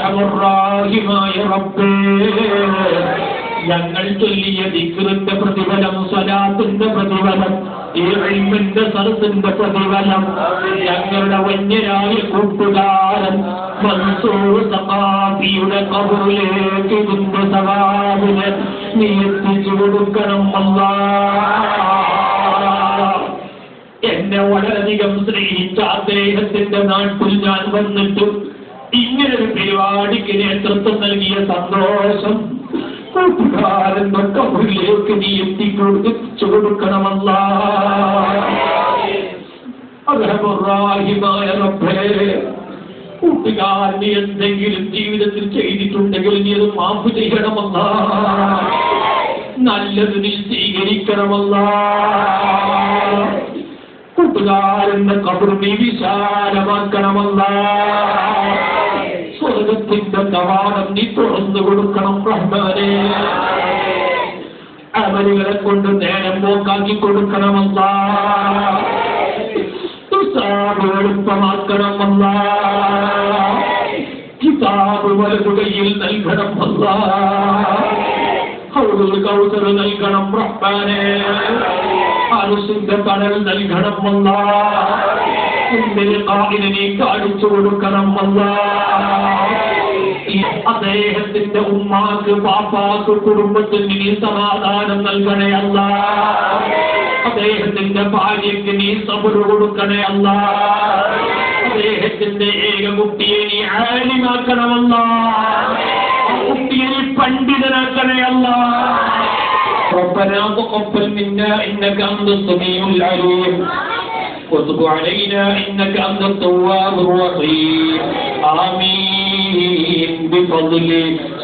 അർഹമുർറാഹിമായ റബ്ബേ, ഞങ്ങൾ ചൊല്ലിയ ദിക്റിന്റെ പ്രതിഫലം, സ്വലാത്തിന്റെ പ്രതിഫലം, ഈ ഇൽമിന്റെ സദസ്സിന്റെ പ്രതിഫലം ഞങ്ങളുടെ വന്യരായ കൂട്ടുകാരൻ മൻസൂർ സഖാഫിയുടെ ഖബറിലേക്ക് ഇതിന്റെ സവാബിനെ നീ എത്തിച്ചു കൊടുക്കണം അല്ലാഹ്. എന്നെ വളരെയധികം സ്നേഹിച്ച അദ്ദേഹത്തിന്റെ നാട്ടിൽ ഞാൻ വന്നിട്ടും ഇങ്ങനൊരു പരിപാടിക്ക് നേതൃത്വം നൽകിയ സന്തോഷം കൂട്ടുകാരന്റെ ഖബറിലേക്ക് നീ എത്തിച്ചു കൊടുക്കണമല്ല. അർഹമുർറാഹിമായ റബ്ബേ, കൂട്ടുകാരന് എന്തെങ്കിലും ജീവിതത്തിൽ ചെയ്തിട്ടുണ്ടെങ്കിൽ നീ അത് മാഫ് ചെയ്യണമല്ല. നല്ലത് നീ സ്വീകരിക്കണമല്ല. കൂട്ടുകാരന്റെ ഖബർ നീ വിശാലമാക്കണമല്ല. സ്വർഗത്തിന്റെ കവാടം നീ തുറന്നു കൊടുക്കണം റഹ്മാനേ. അമലുകളെ കൊണ്ട് നേരം പോക്കാക്കി കൊടുക്കണമല്ല. എളുപ്പമാക്കണമല്ല. കിതാബ് വലതുകയിൽ നൽകണമല്ല. കൗസർ നൽകണം റഹ്മാനേ. അർശിന്റെ കടൽ നൽകണമല്ല. നീ കാണിച്ചു കൊടുക്കണമല്ല. അദ്ദേഹത്തിന്റെ ഉമ്മാക്ക് പാപ്പാക്ക് കുടുംബത്തിന് നീ സമാധാനം നൽകണേ അല്ല. അദ്ദേഹത്തിന്റെ ഭാര്യയ്ക്ക് നീ സബർ കൊടുക്കണേ അല്ല. അദ്ദേഹത്തിന്റെ ഏക കുട്ടിയെ നീ ആലിമാക്കണമല്ല. കുട്ടിയെ നീ പണ്ഡിതനാക്കണേ അല്ല. ربنا تقبل منا إنك أنت السميع العليم وتب علينا إنك أنت التواب الرحيم آمين بفضل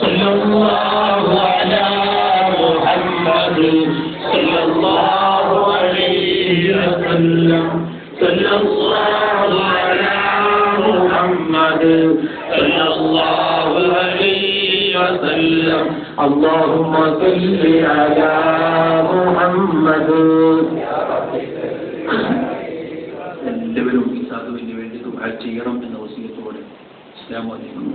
صلى الله على محمد صلى الله عليه وسلم صلى الله على محمد صلى الله عليه وسلم اللهم صل على محمد. എല്ലാവരും ഈ സാധുവിന് വേണ്ടി ദുആ ചെയ്യണം എന്ന വസിയത്തോടെ അസ്സലാമു അലൈക്കും.